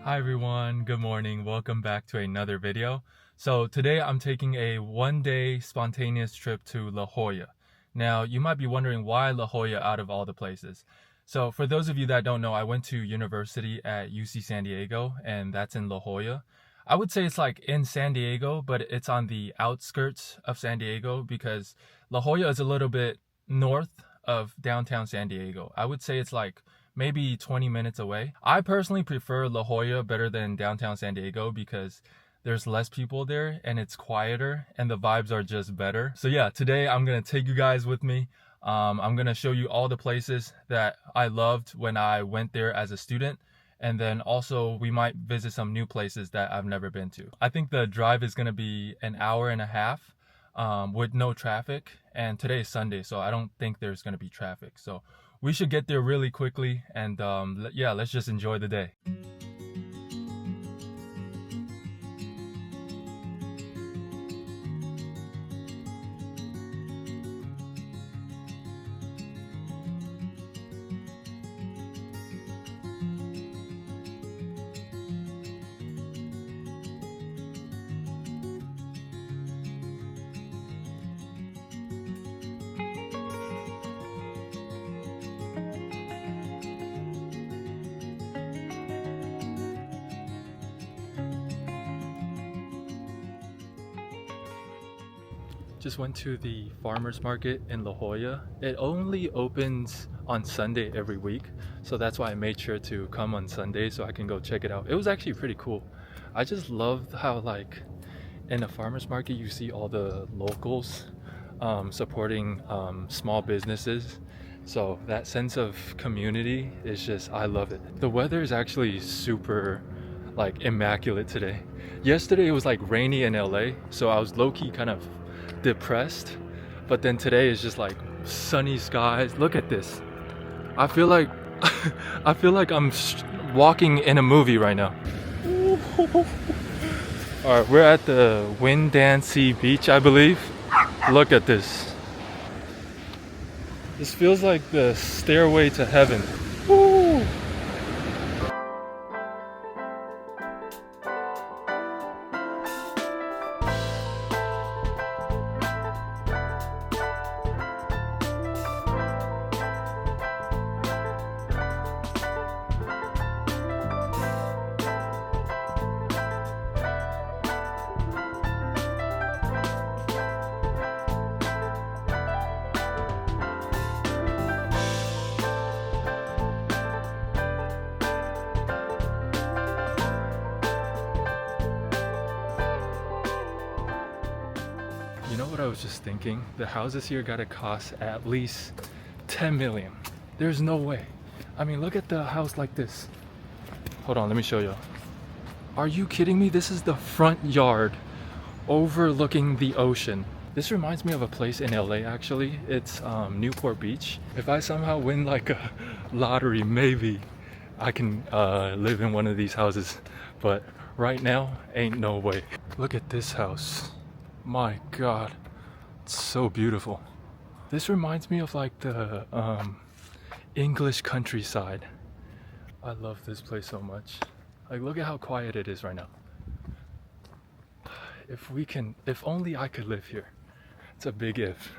Hi everyone, good morning. Welcome back to another video. So today I'm taking a one-day spontaneous trip to La Jolla. Now you might be wondering why La Jolla out of all the places. So for those of you that don't know, I went to university at UC San Diego and that's in La Jolla. I would say it's like in San Diego, but it's on the outskirts of San Diego because La Jolla is a little bit north of downtown San Diego. I would say it's like maybe 20 minutes away. I personally prefer La Jolla better than downtown San Diego because there's less people there and it's quieter and the vibes are just better. So yeah, today I'm gonna take you guys with me. I'm gonna show you all the places that I loved when I went there as a student. And then also we might visit some new places that I've never been to. I think the drive is gonna be an hour and a half with no traffic. And today is Sunday, so I don't think there's gonna be traffic. So we should get there really quickly and yeah, let's just enjoy the day. Just went to the farmers market in La Jolla. It only opens on Sunday every week, so that's why I made sure to come on Sunday so I can go check it out. It was actually pretty cool. I just loved how like in a farmers market you see all the locals supporting small businesses. So that sense of community is just, I love it. The weather is actually super like immaculate today. Yesterday it was like rainy in LA, so I was low-key kind of depressed, but then today is just like sunny skies. Look at this. I feel like I'm walking in a movie right now. All right, we're at the Windansea Beach, I believe. Look at this. This feels like the stairway to heaven. Woo! You know what I was just thinking? The houses here gotta cost at least 10 million. There's no way. I mean, look at the house like this. Hold on, let me show you. Are you kidding me? This is the front yard overlooking the ocean. This reminds me of a place in LA actually. It's Newport Beach. If I somehow win like a lottery, maybe I can live in one of these houses. But right now, ain't no way. Look at this house. My God, it's so beautiful. This reminds me of like the English countryside. I love this place so much. Like, look at how quiet it is right now. If only I could live here. It's a big if.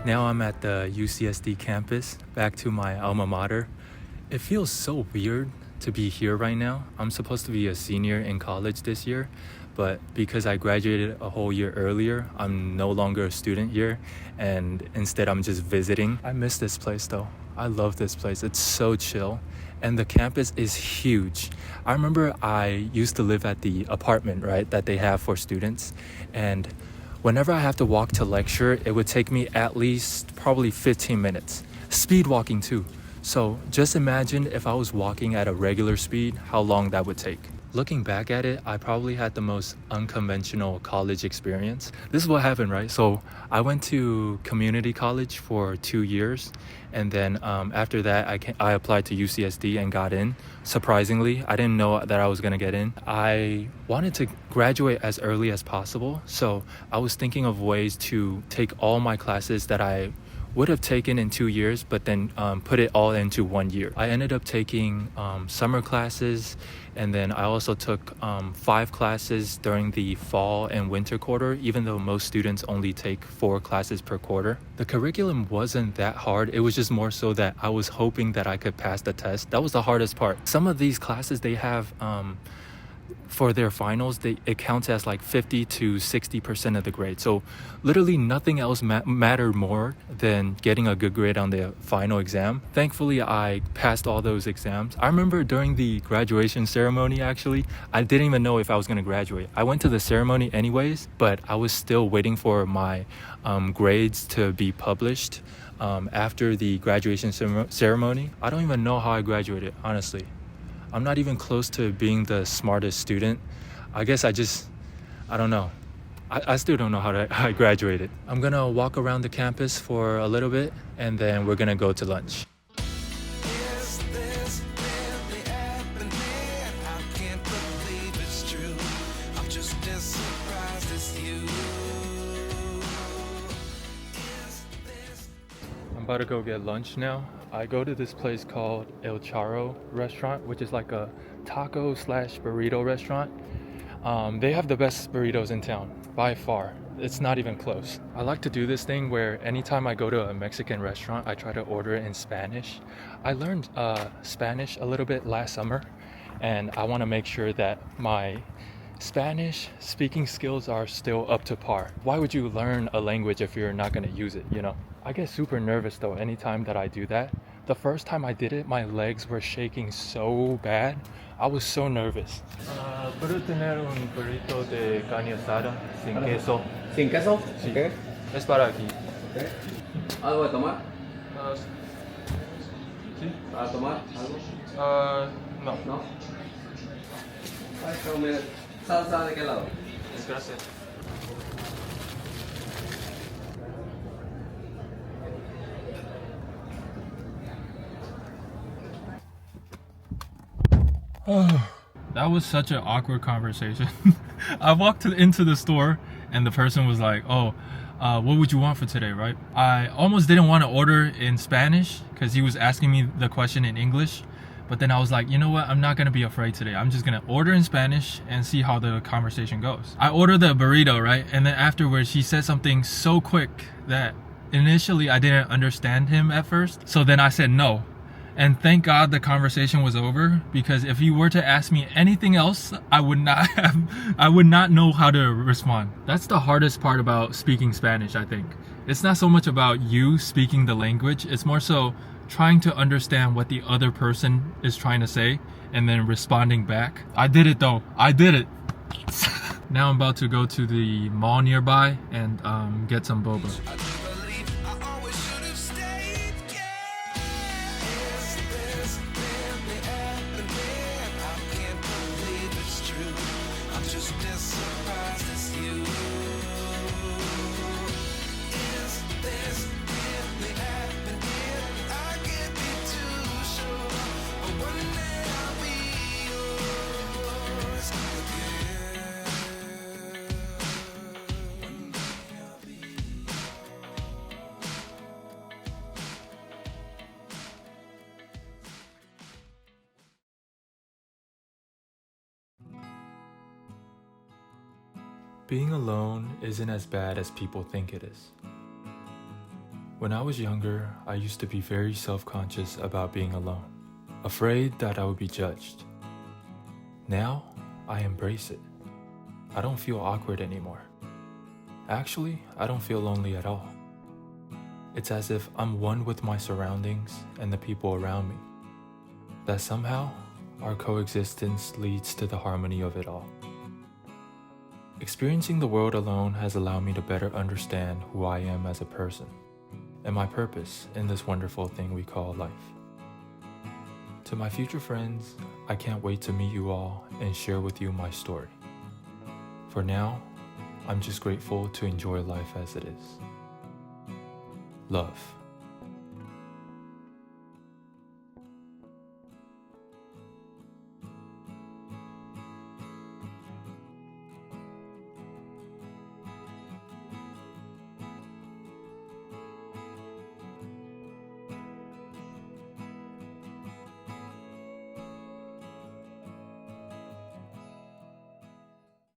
Now I'm at the UCSD campus, back to my alma mater. It feels so weird to be here right now. I'm supposed to be a senior in college this year, but because I graduated a whole year earlier, I'm no longer a student here, and instead I'm just visiting. I miss this place though. I love this place. It's so chill, and the campus is huge. I remember I used to live at the apartment, right, that they have for students, and whenever I have to walk to lecture, it would take me at least probably 15 minutes. Speed walking too. So just imagine if I was walking at a regular speed, how long that would take. Looking back at it, I probably had the most unconventional college experience. This is what happened, right? So I went to community college for 2 years, and then after that, I applied to UCSD and got in. Surprisingly, I didn't know that I was gonna get in. I wanted to graduate as early as possible, so I was thinking of ways to take all my classes that I would have taken in 2 years, but then put it all into 1 year. I ended up taking summer classes, and then I also took 5 classes during the fall and winter quarter, even though most students only take 4 classes per quarter. The curriculum wasn't that hard. It was just more so that I was hoping that I could pass the test. That was the hardest part. Some of these classes they have for their finals, it counts as like 50 to 60% of the grade. So literally nothing else mattered more than getting a good grade on the final exam. Thankfully, I passed all those exams. I remember during the graduation ceremony, actually, I didn't even know if I was going to graduate. I went to the ceremony anyways, but I was still waiting for my grades to be published after the graduation ceremony. I don't even know how I graduated, honestly. I'm not even close to being the smartest student. I guess I don't know. I still don't know how I graduated. I'm gonna walk around the campus for a little bit, and then we're gonna go to lunch. Is this really happening? I can't believe it's true. I'm just as surprised as you. I'm about to go get lunch now. I go to this place called El Charro restaurant, which is like a taco slash burrito restaurant. They have the best burritos in town, by far. It's not even close. I like to do this thing where anytime I go to a Mexican restaurant, I try to order it in Spanish. I learned Spanish a little bit last summer, and I want to make sure that my Spanish speaking skills are still up to par. Why would you learn a language if you're not going to use it, you know? I get super nervous though anytime that I do that. The first time I did it, my legs were shaking so bad. I was so nervous. ¿Puedo tener un burrito de carne asada sin queso? ¿Sin queso? Sí. Ok. Es para aquí. Ok. ¿Algo de tomar? Sí. ¿Para tomar? ¿Algo? No. ¿No? Ay, pero mire, ¿salsa de qué lado? Gracias. That was such an awkward conversation. I walked into the store and the person was like, what would you want for today, right? I almost didn't want to order in Spanish because he was asking me the question in English. But then I was like, you know what? I'm not going to be afraid today. I'm just going to order in Spanish and see how the conversation goes. I ordered the burrito, right? And then afterwards, he said something so quick that initially I didn't understand him at first. So then I said no. And thank God the conversation was over, because if he were to ask me anything else, I would not know how to respond. That's the hardest part about speaking Spanish, I think. It's not so much about you speaking the language, it's more so trying to understand what the other person is trying to say and then responding back. I did it though. I did it. Now I'm about to go to the mall nearby and get some boba. Being alone isn't as bad as people think it is. When I was younger, I used to be very self-conscious about being alone, afraid that I would be judged. Now, I embrace it. I don't feel awkward anymore. Actually, I don't feel lonely at all. It's as if I'm one with my surroundings and the people around me. that somehow our coexistence leads to the harmony of it all. Experiencing the world alone has allowed me to better understand who I am as a person and my purpose in this wonderful thing we call life. To my future friends, I can't wait to meet you all and share with you my story. For now, I'm just grateful to enjoy life as it is. Love.